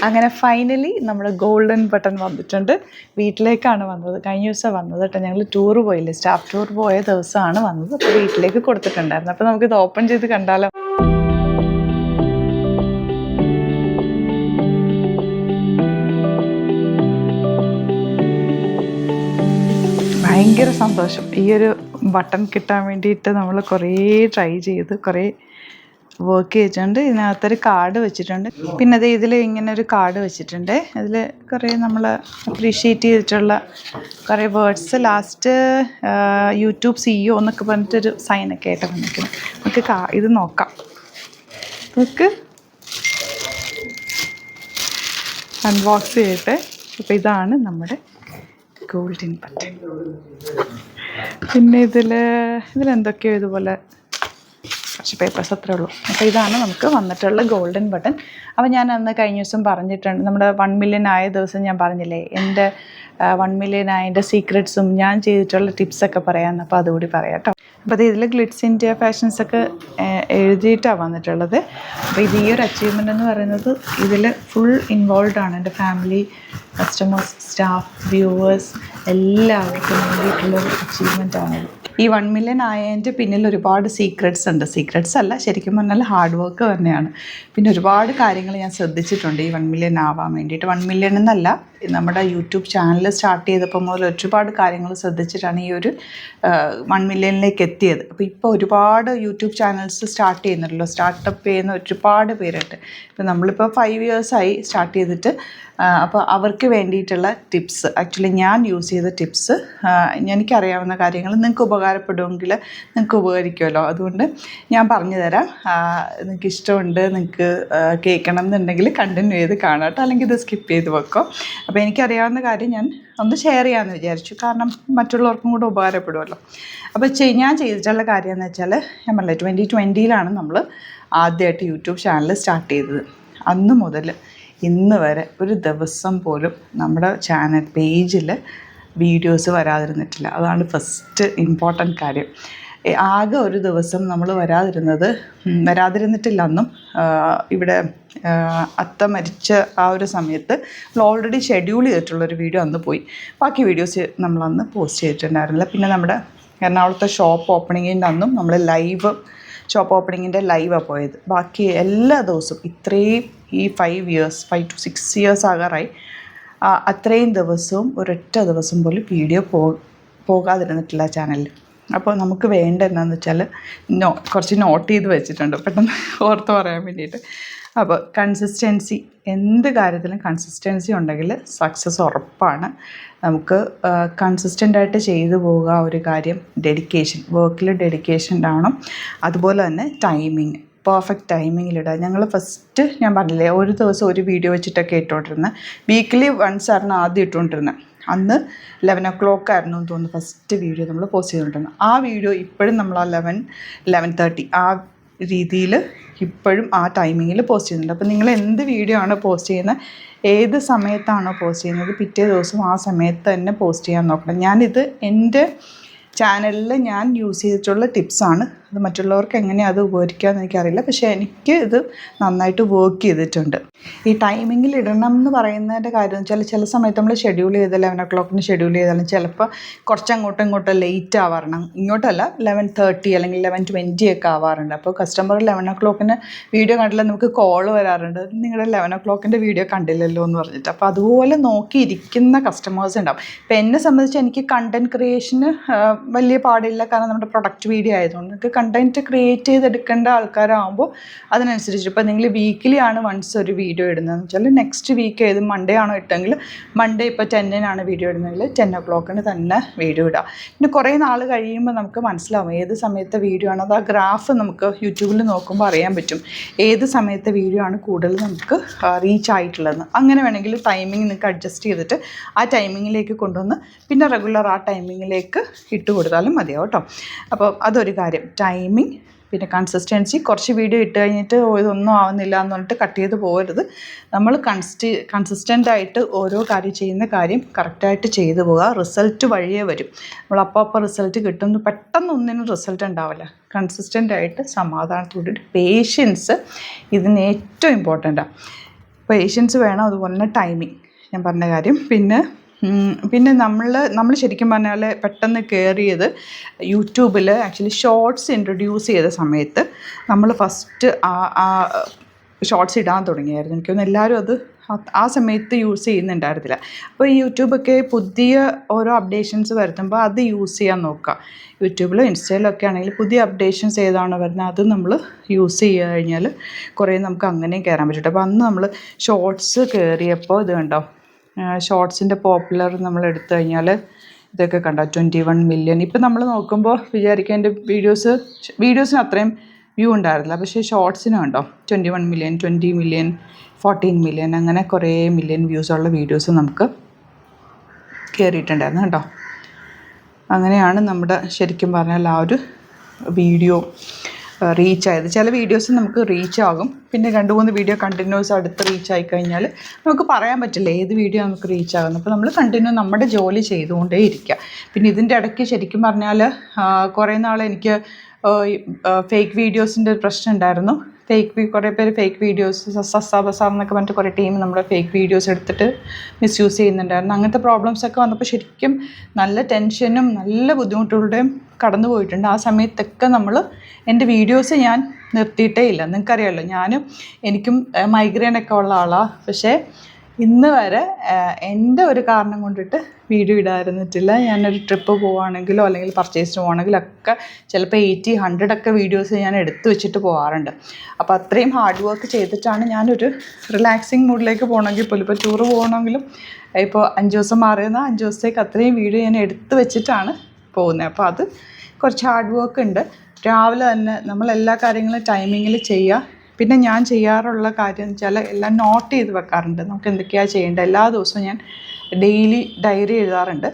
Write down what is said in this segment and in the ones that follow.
അങ്ങനെ ഫൈനലി നമ്മുടെ golden button വന്നിട്ടുണ്ട്. വീട്ടിലേക്കാണ് വന്നത്. കഴിഞ്ഞ ദിവസം വന്നത് കേട്ടോ. ഞങ്ങൾ ടൂർ പോയില്ലേ, സ്റ്റാഫ് ടൂർ പോയ ദിവസമാണ് വന്നത്. അപ്പോൾ വീട്ടിലേക്ക് കൊടുത്തിട്ടുണ്ടായിരുന്നു. അപ്പോൾ നമുക്കിത് ഓപ്പൺ ചെയ്ത് കണ്ടാലോ? ഭയങ്കര സന്തോഷം. ഈ ഒരു ബട്ടൺ കിട്ടാൻ വേണ്ടിയിട്ട് നമ്മൾ കുറേ ട്രൈ ചെയ്ത് കുറേ വർക്ക് ചെയ്തിട്ടുണ്ട്. ഇതിനകത്തൊരു കാർഡ് വെച്ചിട്ടുണ്ട്. പിന്നെ അത് ഇതിൽ ഇങ്ങനെ ഒരു കാർഡ് വെച്ചിട്ടുണ്ട്. അതിൽ കുറേ നമ്മൾ അപ്രീഷിയേറ്റ് ചെയ്തിട്ടുള്ള കുറേ വേർഡ്സ്. ലാസ്റ്റ് യൂട്യൂബ് CEO എന്നൊക്കെ പറഞ്ഞിട്ടൊരു സൈനൊക്കെ ആയിട്ട് വന്നിരിക്കുന്നു. നമുക്ക് ഇത് നോക്കാം. നമുക്ക് അൺബോക്സ് ചെയ്തിട്ട്. അപ്പോൾ ഇതാണ് നമ്മുടെ ഗോൾഡൻ ബട്ടൺ. പിന്നെ ഇതിലെന്തൊക്കെയോ ഇതുപോലെ കുറച്ച് പേപ്പേഴ്സ് അത്രേ ഉള്ളൂ. അപ്പോൾ ഇതാണ് നമുക്ക് വന്നിട്ടുള്ള ഗോൾഡൻ ബട്ടൺ. അപ്പോൾ ഞാൻ അന്ന് കഴിഞ്ഞ ദിവസം പറഞ്ഞിട്ടുണ്ട്, നമ്മുടെ 1 മില്യൺ ആയ ദിവസം ഞാൻ പറഞ്ഞില്ലേ എൻ്റെ 1 മില്യൺ ആയതിൻ്റെ സീക്രട്സും ഞാൻ ചെയ്തിട്ടുള്ള ടിപ്സൊക്കെ പറയാമെന്ന്. അപ്പോൾ അതുകൂടി പറയാം കേട്ടോ. അപ്പോൾ ഇതിൽ ഗ്ലിറ്റ്സ് ഇന്ത്യ ഫാഷൻസൊക്കെ എഴുതിയിട്ടാണ് വന്നിട്ടുള്ളത്. അപ്പോൾ ഇത് ഈ ഒരു അച്ചീവ്മെൻ്റ് എന്ന് പറയുന്നത് ഇതിൽ ഫുൾ ഇൻവോൾവ് ആണ്. എൻ്റെ ഫാമിലി, കസ്റ്റമേഴ്സ്, സ്റ്റാഫ്, വ്യൂവേഴ്സ് എല്ലാവർക്കും വേണ്ടിയിട്ടുള്ളൊരു അച്ചീവ്മെൻ്റ് ആണിത്. ഈ 1 മില്യൺ ആയതിൻ്റെ പിന്നിൽ ഒരുപാട് സീക്രട്സ് ഉണ്ട്. സീക്രട്സ് അല്ല, ശരിക്കും പറഞ്ഞാൽ ഹാർഡ് വർക്ക് തന്നെയാണ്. പിന്നെ ഒരുപാട് കാര്യങ്ങൾ ഞാൻ ശ്രദ്ധിച്ചിട്ടുണ്ട് ഈ 1 മില്യൺ ആവാൻ വേണ്ടിയിട്ട്. 1 മില്യൺ എന്നല്ല, നമ്മുടെ യൂട്യൂബ് ചാനൽ സ്റ്റാർട്ട് ചെയ്തപ്പോൾ മുതൽ ഒരുപാട് കാര്യങ്ങൾ ശ്രദ്ധിച്ചിട്ടാണ് ഈ ഒരു 1 മില്യണിലേക്ക് എത്തിയത്. അപ്പോൾ ഇപ്പോൾ ഒരുപാട് യൂട്യൂബ് ചാനൽസ് സ്റ്റാർട്ട് ചെയ്യുന്നുണ്ടല്ലോ, സ്റ്റാർട്ടപ്പ് ചെയ്യുന്ന ഒരുപാട് പേരുണ്ട്. ഇപ്പോൾ നമ്മളിപ്പോൾ 5 ഇയേഴ്സായി സ്റ്റാർട്ട് ചെയ്തിട്ട്. അപ്പോൾ അവർക്ക് വേണ്ടിയിട്ടുള്ള ടിപ്സ്, ആക്ച്വലി ഞാൻ യൂസ് ചെയ്ത ടിപ്സ്, എനിക്കറിയാവുന്ന കാര്യങ്ങൾ നിങ്ങൾക്ക് ഉപകാരപ്പെടുമെങ്കിൽ നിങ്ങൾക്ക് ഉപകരിക്കുമല്ലോ. അതുകൊണ്ട് ഞാൻ പറഞ്ഞു തരാം. നിങ്ങൾക്ക് ഇഷ്ടമുണ്ട്, നിങ്ങൾക്ക് കേൾക്കണം എന്നുണ്ടെങ്കിൽ കണ്ടിന്യൂ ചെയ്ത് കാണാം കേട്ടോ, അല്ലെങ്കിൽ ഇത് സ്കിപ്പ് ചെയ്ത് വെക്കാം. അപ്പോൾ എനിക്കറിയാവുന്ന കാര്യം ഞാൻ ഒന്ന് ഷെയർ ചെയ്യാമെന്ന് വിചാരിച്ചു, കാരണം മറ്റുള്ളവർക്കും കൂടെ ഉപകാരപ്പെടുമല്ലോ. അപ്പോൾ ഞാൻ ചെയ്തിട്ടുള്ള കാര്യം എന്ന് വെച്ചാൽ, ഞാൻ പറഞ്ഞില്ലേ 2020 നമ്മൾ ആദ്യമായിട്ട് യൂട്യൂബ് ചാനൽ സ്റ്റാർട്ട് ചെയ്തത്. അന്ന് മുതൽ ഇന്ന് വരെ ഒരു ദിവസം പോലും നമ്മുടെ ചാനൽ പേജിൽ വീഡിയോസ് വരാതിരുന്നിട്ടില്ല. അതാണ് ഫസ്റ്റ് ഇമ്പോർട്ടൻറ്റ് കാര്യം. ആകെ ഒരു ദിവസം നമ്മൾ വരാതിരുന്നിട്ടില്ല. അന്നും ഇവിടെ അത്ത മരിച്ച ആ ഒരു സമയത്ത് നമ്മൾ ഓൾറെഡി ഷെഡ്യൂൾ ചെയ്തിട്ടുള്ളൊരു വീഡിയോ അന്ന് പോയി. ബാക്കി വീഡിയോസ് നമ്മളന്ന് പോസ്റ്റ് ചെയ്തിട്ടുണ്ടായിരുന്നില്ല. പിന്നെ നമ്മുടെ എറണാകുളത്തെ ഷോപ്പ് ഓപ്പണിങ്ങിൻ്റെ അന്നും നമ്മൾ ഷോപ്പ് ഓപ്പണിങ്ങിൻ്റെ ലൈവാണ് പോയത്. ബാക്കി എല്ലാ ദിവസവും ഇത്രയും ഈ 5 to 6 ഇയേഴ്സ് ആകാറായി, അത്രയും ദിവസവും ഒരൊറ്റ ദിവസം പോലും വീഡിയോ പോകാതിരുന്നിട്ടില്ല ചാനലിൽ. അപ്പോൾ നമുക്ക് വേണ്ട എന്താണെന്ന് വെച്ചാൽ കുറച്ച് നോട്ട് ചെയ്ത് വെച്ചിട്ടുണ്ട്, പെട്ടെന്ന് ഓർത്ത് പറയാൻ വേണ്ടിയിട്ട്. അപ്പോൾ കൺസിസ്റ്റൻസി, എന്ത് കാര്യത്തിലും കൺസിസ്റ്റൻസി ഉണ്ടെങ്കിൽ സക്സസ് ഉറപ്പാണ്. നമുക്ക് കൺസിസ്റ്റൻ്റായിട്ട് ചെയ്തു പോവുക ഒരു കാര്യം. ഡെഡിക്കേഷൻ, വർക്കിൽ ഡെഡിക്കേഷൻ ഉണ്ടാവണം. അതുപോലെ തന്നെ ടൈമിങ്, പെർഫെക്റ്റ് ടൈമിങ്ങിലിടുക. ഞങ്ങൾ ഫസ്റ്റ് ഞാൻ പറഞ്ഞില്ലേ, ഒരു ദിവസം ഒരു വീഡിയോ വെച്ചിട്ടൊക്കെ ഇട്ടുകൊണ്ടിരുന്നത്. വീക്കിലി വൺസ് ആയിരുന്നു ആദ്യം ഇട്ടുകൊണ്ടിരുന്നത്. അന്ന് 11 o'clock ആയിരുന്നു എന്ന് തോന്നുന്നു ഫസ്റ്റ് വീഡിയോ നമ്മൾ പോസ്റ്റ് ചെയ്തുകൊണ്ടിരുന്നത്. ആ വീഡിയോ ഇപ്പോഴും നമ്മൾ ആ 11:30 ആ രീതിയിൽ ഇപ്പോഴും ആ ടൈമിങ്ങിൽ പോസ്റ്റ് ചെയ്യുന്നുണ്ട്. അപ്പോൾ നിങ്ങൾ എന്ത് വീഡിയോ ആണോ പോസ്റ്റ് ചെയ്യുന്നത്, ഏത് സമയത്താണോ പോസ്റ്റ് ചെയ്യുന്നത്, പിറ്റേ ദിവസം ആ സമയത്ത് തന്നെ പോസ്റ്റ് ചെയ്യാൻ നോക്കണം. ഞാനിത് എൻ്റെ ചാനലിൽ ഞാൻ യൂസ് ചെയ്തിട്ടുള്ള ടിപ്സാണ്. അത് മറ്റുള്ളവർക്ക് എങ്ങനെയാണ് അത് ഉപകരിക്കാമെന്ന് എനിക്കറിയില്ല, പക്ഷേ എനിക്ക് ഇത് നന്നായിട്ട് വർക്ക് ചെയ്തിട്ടുണ്ട്. ഈ ടൈമിങ്ങിൽ ഇടണം എന്ന് പറയുന്നതിൻ്റെ കാര്യം എന്ന് വെച്ചാൽ, ചില സമയത്ത് നമ്മൾ ഷെഡ്യൂൾ ചെയ്ത് 11 o'clock ഷെഡ്യൂൾ ചെയ്താലും ചിലപ്പോൾ കുറച്ചങ്ങോട്ടും ലേറ്റ് ആവാറുണ്ട്. ഇങ്ങോട്ടല്ല, 11:30 അല്ലെങ്കിൽ 11:20 ഒക്കെ ആവാറുണ്ട്. അപ്പോൾ കസ്റ്റമർ 11 o'clock വീഡിയോ കണ്ടില്ല, നമുക്ക് കോൾ വരാറുണ്ട്, നിങ്ങളുടെ 11 o'clock വീഡിയോ കണ്ടില്ലല്ലോ എന്ന് പറഞ്ഞിട്ട്. അപ്പോൾ അതുപോലെ നോക്കിയിരിക്കുന്ന കസ്റ്റമേഴ്സ് ഉണ്ടാവും. ഇപ്പോൾ എന്നെ സംബന്ധിച്ച് എനിക്ക് കണ്ടൻറ് ക്രിയേഷന് വലിയ പാടില്ല, കാരണം നമ്മുടെ പ്രൊഡക്റ്റ് വീഡിയോ ആയതുകൊണ്ട്. നിങ്ങൾക്ക് കണ്ടൻറ്റ് ക്രിയേറ്റ് ചെയ്തെടുക്കേണ്ട ആൾക്കാരാകുമ്പോൾ അതിനനുസരിച്ച്, ഇപ്പോൾ നിങ്ങൾ വീക്കിലി ആണ് വൺസ് ഒരു വീഡിയോ ഇടുന്നതെന്ന് വെച്ചാൽ, നെക്സ്റ്റ് വീക്ക് ഏത് മൺഡേ ആണോ ഇട്ടെങ്കിൽ മൺഡേ ഇപ്പോൾ 10-നാണ് വീഡിയോ ഇടുന്നതെങ്കിൽ 10 o'clock തന്നെ വീഡിയോ ഇടുക. പിന്നെ കുറേ നാൾ കഴിയുമ്പോൾ നമുക്ക് മനസ്സിലാവും ഏത് സമയത്തെ വീഡിയോ ആണ്. അത് ആ ഗ്രാഫ് നമുക്ക് യൂട്യൂബിൽ നോക്കുമ്പോൾ അറിയാൻ പറ്റും ഏത് സമയത്തെ വീഡിയോ ആണ് കൂടുതൽ നമുക്ക് റീച്ച് ആയിട്ടുള്ളതെന്ന്. അങ്ങനെ വേണമെങ്കിൽ ടൈമിംഗ് നിങ്ങൾക്ക് അഡ്ജസ്റ്റ് ചെയ്തിട്ട് ആ ടൈമിങ്ങിലേക്ക് കൊണ്ടുവന്ന് പിന്നെ റെഗുലർ ആ ടൈമിങ്ങിലേക്ക് ഇട്ട് കൊടുത്താലും മതിയാവും കേട്ടോ. അപ്പോൾ അതൊരു കാര്യം, ടൈമിംഗ്. പിന്നെ കൺസിസ്റ്റൻസി. കുറച്ച് വീഡിയോ ഇട്ട് കഴിഞ്ഞിട്ട് ഇതൊന്നും ആവുന്നില്ല എന്ന് പറഞ്ഞിട്ട് കട്ട് ചെയ്ത് പോകരുത്. നമ്മൾ കൺസിസ്റ്റൻ്റായിട്ട് ഓരോ ചെയ്യുന്ന കാര്യം കറക്റ്റായിട്ട് ചെയ്തു പോവുക. റിസൾട്ട് വഴിയേ വരും. നമ്മൾ അപ്പോൾ റിസൾട്ട് കിട്ടുന്നു, പെട്ടെന്ന് ഒന്നിനും റിസൾട്ട് ഉണ്ടാവില്ല. കൺസിസ്റ്റൻ്റായിട്ട് സമാധാനത്തോടെ പേഷ്യൻസ് ഇതിന് ഏറ്റവും ഇമ്പോർട്ടൻ്റാണ്. പേഷ്യൻസ് വേണം, അതുപോലെ തന്നെ ടൈമിങ്, ഞാൻ പറഞ്ഞ കാര്യം. പിന്നെ നമ്മൾ ശരിക്കും പറഞ്ഞാൽ പെട്ടെന്ന് കയറിയത് യൂട്യൂബിൽ ആക്ച്വലി ഷോർട്സ് ഇൻട്രൊഡ്യൂസ് ചെയ്ത സമയത്ത് നമ്മൾ ഫസ്റ്റ് ആ ഷോർട്സ് ഇടാൻ തുടങ്ങിയായിരുന്നു. എനിക്കൊന്ന് എല്ലാവരും അത് ആ സമയത്ത് യൂസ് ചെയ്യുന്നുണ്ടായിരുന്നില്ല. അപ്പോൾ ഈ യൂട്യൂബൊക്കെ പുതിയ ഓരോ അപ്ഡേഷൻസ് വരുത്തുമ്പോൾ അത് യൂസ് ചെയ്യാൻ നോക്കുക. യൂട്യൂബിലോ ഇൻസ്റ്റയിലോ ഒക്കെ ആണെങ്കിൽ പുതിയ അപ്ഡേഷൻസ് ഏതാണോ വരുന്നത് അത് നമ്മൾ യൂസ് ചെയ്ത് കഴിഞ്ഞാൽ കുറേ നമുക്ക് അങ്ങനെയും കയറാൻ പറ്റും. അപ്പോൾ അന്ന് നമ്മൾ ഷോർട്സ് കയറിയപ്പോൾ ഇത് കണ്ടോ, ഷോർട്സിൻ്റെ പോപ്പുലർ നമ്മൾ എടുത്തു കഴിഞ്ഞാൽ ഇതൊക്കെ കണ്ടോ 21 മില്യൺ. ഇപ്പം നമ്മൾ നോക്കുമ്പോൾ വിചാരിക്കുക എൻ്റെ വീഡിയോസിന് അത്രയും വ്യൂ ഉണ്ടായിരുന്നില്ല, പക്ഷേ ഷോർട്സിന് കണ്ടോ 21 മില്യൺ, 20 മില്യൺ, 14 മില്യൺ, അങ്ങനെ കുറേ മില്യൺ വ്യൂസുള്ള വീഡിയോസ് നമുക്ക് കയറിയിട്ടുണ്ടായിരുന്നു കേട്ടോ. അങ്ങനെയാണ് നമ്മുടെ ശരിക്കും പറഞ്ഞാൽ ആ ഒരു വീഡിയോ റീച്ച് ആയത്. ചില വീഡിയോസ് നമുക്ക് റീച്ച് ആകും, പിന്നെ 2-3 വീഡിയോ കണ്ടിന്യൂസ് അടുത്ത് റീച്ച് ആയി കഴിഞ്ഞാൽ നമുക്ക് പറയാൻ പറ്റില്ല ഏത് വീഡിയോ നമുക്ക് റീച്ച് ആകുന്നു. അപ്പോൾ നമ്മൾ കണ്ടിന്യൂ നമ്മുടെ ജോലി ചെയ്തുകൊണ്ടേ ഇരിക്കുക. പിന്നെ ഇതിൻ്റെ ഇടയ്ക്ക് ശരിക്കും പറഞ്ഞാൽ കുറേ നാൾ എനിക്ക് ഫേക്ക് വീഡിയോസിൻ്റെ ഒരു പ്രശ്നം ഉണ്ടായിരുന്നു. കുറേ പേര് ഫേക്ക് വീഡിയോസ് ബസാർ എന്നൊക്കെ പറഞ്ഞിട്ട് കുറേ ടീം നമ്മുടെ ഫേക്ക് വീഡിയോസ് എടുത്തിട്ട് മിസ്യൂസ് ചെയ്യുന്നുണ്ടായിരുന്നു. അങ്ങനത്തെ പ്രോബ്ലംസൊക്കെ വന്നപ്പോൾ ശരിക്കും നല്ല ടെൻഷനും നല്ല ബുദ്ധിമുട്ടുകളുടെയും കടന്നു പോയിട്ടുണ്ട്. ആ സമയത്തൊക്കെ എൻ്റെ വീഡിയോസ് ഞാൻ നിർത്തിയിട്ടേ ഇല്ല. നിങ്ങൾക്കറിയാമല്ലോ, എനിക്കും മൈഗ്രെയിനൊക്കെ ഉള്ള ആളാണ്. പക്ഷേ ഇന്ന് വരെ എൻ്റെ ഒരു കാരണം കൊണ്ടിട്ട് വീഡിയോ ഇടാതിരുന്നിട്ടില്ല. ഞാനൊരു ട്രിപ്പ് പോവുകയാണെങ്കിലോ അല്ലെങ്കിൽ പർച്ചേസിന് പോവുകയാണെങ്കിലോ ഒക്കെ ചിലപ്പോൾ 80-100 വീഡിയോസ് ഞാൻ എടുത്തു വെച്ചിട്ട് പോകാറുണ്ട്. അപ്പോൾ അത്രയും ഹാർഡ് വർക്ക് ചെയ്തിട്ടാണ് ഞാനൊരു റിലാക്സിങ് മൂഡിലേക്ക് പോകണമെങ്കിൽ പോലും, ഇപ്പോൾ ടൂറ് പോകണമെങ്കിലും ഇപ്പോൾ 5 ദിവസം മാറിയെന്ന 5 ദിവസത്തേക്ക് അത്രയും വീഡിയോ ഞാൻ എടുത്തു വെച്ചിട്ടാണ് പോകുന്നത്. അപ്പോൾ അത് കുറച്ച് ഹാർഡ് വർക്ക് ഉണ്ട്. രാവിലെ തന്നെ നമ്മളെല്ലാ കാര്യങ്ങളും ടൈമിങ്ങിൽ ചെയ്യുക. പിന്നെ ഞാൻ ചെയ്യാറുള്ള കാര്യം എന്ന് വെച്ചാൽ എല്ലാം നോട്ട് ചെയ്ത് വെക്കാറുണ്ട്. നമുക്ക് എന്തൊക്കെയാണ് ചെയ്യേണ്ടത് എല്ലാ ദിവസവും ഞാൻ ഡെയിലി ഡയറി എഴുതാറുണ്ട്.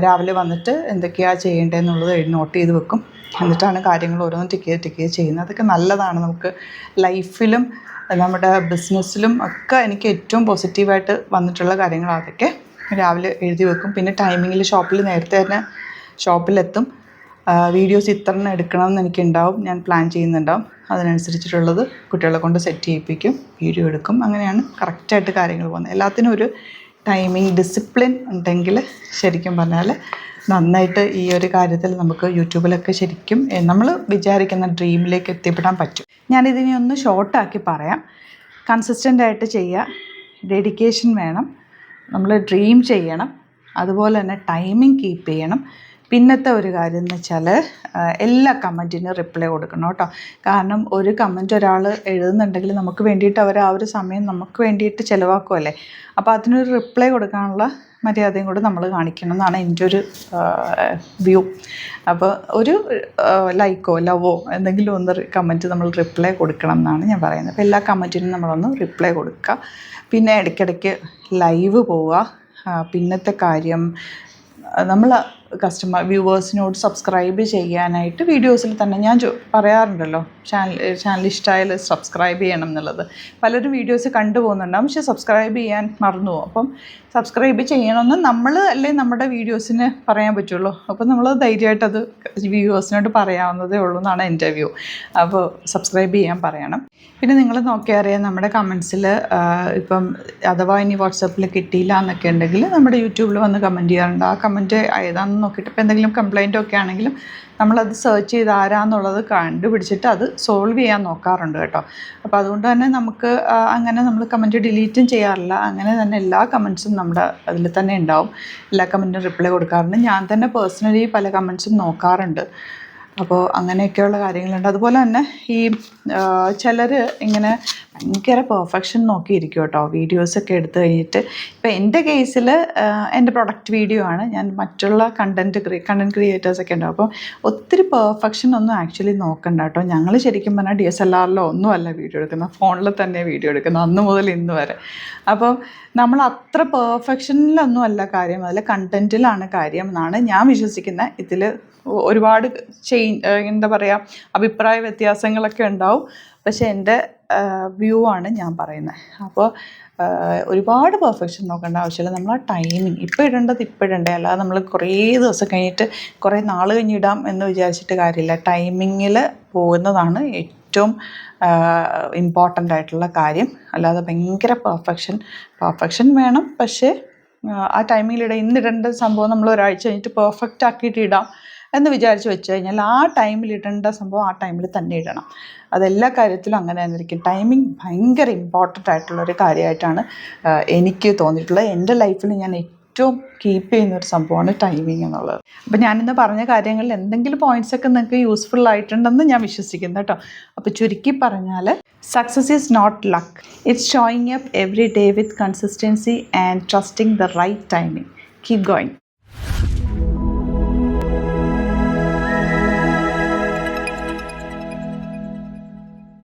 രാവിലെ വന്നിട്ട് എന്തൊക്കെയാണ് ചെയ്യേണ്ടതെന്നുള്ളത് നോട്ട് ചെയ്ത് വെക്കും. എന്നിട്ടാണ് കാര്യങ്ങൾ ഓരോന്നും ടിക്ക് ചെയ്യുന്നത്. അതൊക്കെ നല്ലതാണ് നമുക്ക് ലൈഫിലും നമ്മുടെ ബിസിനസ്സിലും ഒക്കെ. എനിക്ക് ഏറ്റവും പോസിറ്റീവായിട്ട് വന്നിട്ടുള്ള കാര്യങ്ങൾ അതൊക്കെ രാവിലെ എഴുതി വെക്കും. പിന്നെ ടൈമിങ്ങിൽ നേരത്തെ തന്നെ ഷോപ്പിലെത്തും. വീഡിയോസ് ഇത്രണ്ണം എടുക്കണം എന്ന് എനിക്കുണ്ടാവും, ഞാൻ പ്ലാൻ ചെയ്യുന്നുണ്ടാവും. അതിനനുസരിച്ചിട്ടുള്ളത് കുട്ടികളെ കൊണ്ട് സെറ്റ് ചെയ്യിപ്പിക്കും, വീഡിയോ എടുക്കും. അങ്ങനെയാണ് കറക്റ്റായിട്ട് കാര്യങ്ങൾ പോകുന്നത്. എല്ലാത്തിനും ഒരു ടൈമിങ് ഡിസിപ്ലിൻ ഉണ്ടെങ്കിൽ ശരിക്കും പറഞ്ഞാൽ നന്നായിട്ട് ഈ ഒരു കാര്യത്തിൽ നമുക്ക് യൂട്യൂബിലൊക്കെ ശരിക്കും നമ്മൾ വിചാരിക്കുന്ന ഡ്രീമിലേക്ക് എത്തിപ്പെടാൻ പറ്റും. ഞാനിതിനെ ഒന്ന് ഷോർട്ടാക്കി പറയാം. കൺസിസ്റ്റൻ്റായിട്ട് ചെയ്യുക, ഡെഡിക്കേഷൻ വേണം, നമ്മൾ ഡ്രീം ചെയ്യണം, അതുപോലെ തന്നെ ടൈമിങ് കീപ്പ് ചെയ്യണം. പിന്നത്തെ ഒരു കാര്യം എന്ന് വെച്ചാൽ എല്ലാ കമൻറ്റിനും റിപ്ലൈ കൊടുക്കണം കേട്ടോ. കാരണം ഒരു കമൻറ്റ് ഒരാൾ എഴുതുന്നുണ്ടെങ്കിൽ നമുക്ക് വേണ്ടിയിട്ട് അവർ ആ ഒരു സമയം നമുക്ക് വേണ്ടിയിട്ട് ചിലവാക്കുമല്ലേ. അപ്പോൾ അതിനൊരു റിപ്ലൈ കൊടുക്കാനുള്ള മര്യാദയും കൂടെ നമ്മൾ കാണിക്കണം എന്നാണ് എൻ്റെ ഒരു വ്യൂ. അപ്പോൾ ഒരു ലൈക്കോ ലവോ എന്തെങ്കിലും ഒന്ന് കമൻറ്റ് നമ്മൾ റിപ്ലൈ കൊടുക്കണം എന്നാണ് ഞാൻ പറയുന്നത്. അപ്പോൾ എല്ലാ കമൻറ്റിനും നമ്മളൊന്ന് റിപ്ലൈ കൊടുക്കുക. പിന്നെ ഇടയ്ക്കിടയ്ക്ക് ലൈവ് പോവുക. പിന്നത്തെ കാര്യം, നമ്മൾ വ്യൂവേഴ്സിനോട് സബ്സ്ക്രൈബ് ചെയ്യാനായിട്ട് വീഡിയോസിൽ തന്നെ ഞാൻ പറയാറുണ്ടല്ലോ, ചാനൽ ഇഷ്ടമായാൽ സബ്സ്ക്രൈബ് ചെയ്യണം എന്നുള്ളത്. പലരും വീഡിയോസ് കണ്ടുപോകുന്നുണ്ടാകും, പക്ഷേ സബ്സ്ക്രൈബ് ചെയ്യാൻ മറന്നു പോകും. അപ്പം സബ്സ്ക്രൈബ് ചെയ്യണമെന്ന് നമ്മൾ നമ്മുടെ വീഡിയോസിന് പറയാൻ പറ്റുള്ളൂ. അപ്പോൾ നമ്മൾ ധൈര്യമായിട്ട് അത് വ്യൂവേഴ്സിനോട് പറയാവുന്നതേ ഉള്ളൂ എന്നാണ് എൻ്റെ വ്യൂ. അപ്പോൾ സബ്സ്ക്രൈബ് ചെയ്യാൻ പറയണം. പിന്നെ നിങ്ങൾ നോക്കിയാൽ അറിയാം, നമ്മുടെ കമൻസിൽ ഇപ്പം അഥവാ ഇനി വാട്സപ്പിൽ കിട്ടിയില്ല എന്നൊക്കെ ഉണ്ടെങ്കിൽ നമ്മുടെ യൂട്യൂബിൽ വന്ന് കമൻറ്റ് ചെയ്യാറുണ്ട്. ആ കമൻറ്റ് ഏതാണെന്ന് നോക്കിയിട്ട് ഇപ്പോൾ എന്തെങ്കിലും കംപ്ലൈൻറ്റൊക്കെ ആണെങ്കിലും നമ്മളത് സെർച്ച് ചെയ്ത് ആരാന്നുള്ളത് കണ്ടുപിടിച്ചിട്ട് അത് സോൾവ് ചെയ്യാൻ നോക്കാറുണ്ട് കേട്ടോ. അപ്പോൾ അതുകൊണ്ട് തന്നെ നമുക്ക് അങ്ങനെ നമ്മൾ കമൻറ്റ് ഡിലീറ്റും ചെയ്യാറില്ല. അങ്ങനെ തന്നെ എല്ലാ കമൻസും നമ്മുടെ അതിൽ തന്നെ ഉണ്ടാവും. എല്ലാ കമൻറ്റിനും റിപ്ലൈ കൊടുക്കാറുണ്ട്. ഞാൻ തന്നെ പേഴ്സണലി പല കമൻസും നോക്കാറുണ്ട്. അപ്പോൾ അങ്ങനെയൊക്കെയുള്ള കാര്യങ്ങളുണ്ട്. അതുപോലെ തന്നെ ഈ ചിലർ ഇങ്ങനെ ഭയങ്കര പെർഫെക്ഷൻ നോക്കിയിരിക്കും കേട്ടോ വീഡിയോസൊക്കെ എടുത്തു കഴിഞ്ഞിട്ട്. ഇപ്പോൾ എൻ്റെ കേസിൽ എൻ്റെ പ്രൊഡക്റ്റ് വീഡിയോ ആണ്. ഞാൻ മറ്റുള്ള കണ്ടൻറ്റ് ക്രിയേറ്റേഴ്സൊക്കെ ഉണ്ടാവും. അപ്പോൾ ഒത്തിരി പെർഫെക്ഷൻ ഒന്നും ആക്ച്വലി നോക്കണ്ട കേട്ടോ. ഞങ്ങൾ ശരിക്കും പറഞ്ഞാൽ DSLR-ലോ ഒന്നുമല്ല വീഡിയോ എടുക്കുന്നത്, ഫോണിൽ തന്നെ വീഡിയോ എടുക്കുന്നത്, അന്ന് മുതൽ ഇന്ന് വരെ. അപ്പോൾ നമ്മൾ അത്ര പെർഫെക്ഷനിലൊന്നും അല്ല കാര്യം, അതിൽ കണ്ടൻറ്റിലാണ് കാര്യം എന്നാണ് ഞാൻ വിശ്വസിക്കുന്നത്. ഇതിൽ ഒരുപാട് എന്താ പറയുക, അഭിപ്രായ വ്യത്യാസങ്ങളൊക്കെ ഉണ്ടാവും. പക്ഷേ എൻ്റെ വ്യൂ ആണ് ഞാൻ പറയുന്നത്. അപ്പോൾ ഒരുപാട് പെർഫെക്ഷൻ നോക്കേണ്ട ആവശ്യമില്ല. നമ്മൾ ആ ടൈമിങ് ഇപ്പോൾ ഇടേണ്ടത് അല്ലാതെ നമ്മൾ കുറേ ദിവസം കഴിഞ്ഞിട്ട് കുറേ നാൾ കഴിഞ്ഞിടാം എന്ന് വിചാരിച്ചിട്ട് കാര്യമില്ല. ടൈമിങ്ങിൽ പോകുന്നതാണ് ഏറ്റവും ഇമ്പോർട്ടൻ്റ് ആയിട്ടുള്ള കാര്യം. അല്ലാതെ ഭയങ്കര പെർഫെക്ഷൻ വേണം, പക്ഷേ ആ ടൈമിലിടാം. ഇന്നിടേണ്ട സംഭവം നമ്മൾ ഒരാഴ്ച കഴിഞ്ഞിട്ട് പെർഫെക്റ്റ് ആക്കിയിട്ട് ഇടാം എന്ന് വിചാരിച്ച് വെച്ച് കഴിഞ്ഞാൽ ആ ടൈമിൽ ഇടേണ്ട സംഭവം ആ ടൈമിൽ തന്നെ ഇടണം. അതെല്ലാ കാര്യത്തിലും അങ്ങനെ തന്നെ ഇരിക്കും. ടൈമിങ് ഭയങ്കര ഇമ്പോർട്ടൻ്റ് ആയിട്ടുള്ളൊരു കാര്യമായിട്ടാണ് എനിക്ക് തോന്നിയിട്ടുള്ളത്. എൻ്റെ ലൈഫിൽ ഞാൻ ഏറ്റവും കീപ്പ് ചെയ്യുന്നൊരു സംഭവമാണ് ടൈമിങ് എന്നുള്ളത്. അപ്പോൾ ഞാനിന്ന് പറഞ്ഞ കാര്യങ്ങളിൽ എന്തെങ്കിലും പോയിൻറ്റ്സൊക്കെ നിങ്ങൾക്ക് യൂസ്ഫുൾ ആയിട്ടുണ്ടെന്ന് ഞാൻ വിശ്വസിക്കുന്നു കേട്ടോ. അപ്പോൾ ചുരുക്കി പറഞ്ഞാൽ, success is not luck, it's showing up every day with consistency and trusting the right timing. Keep going.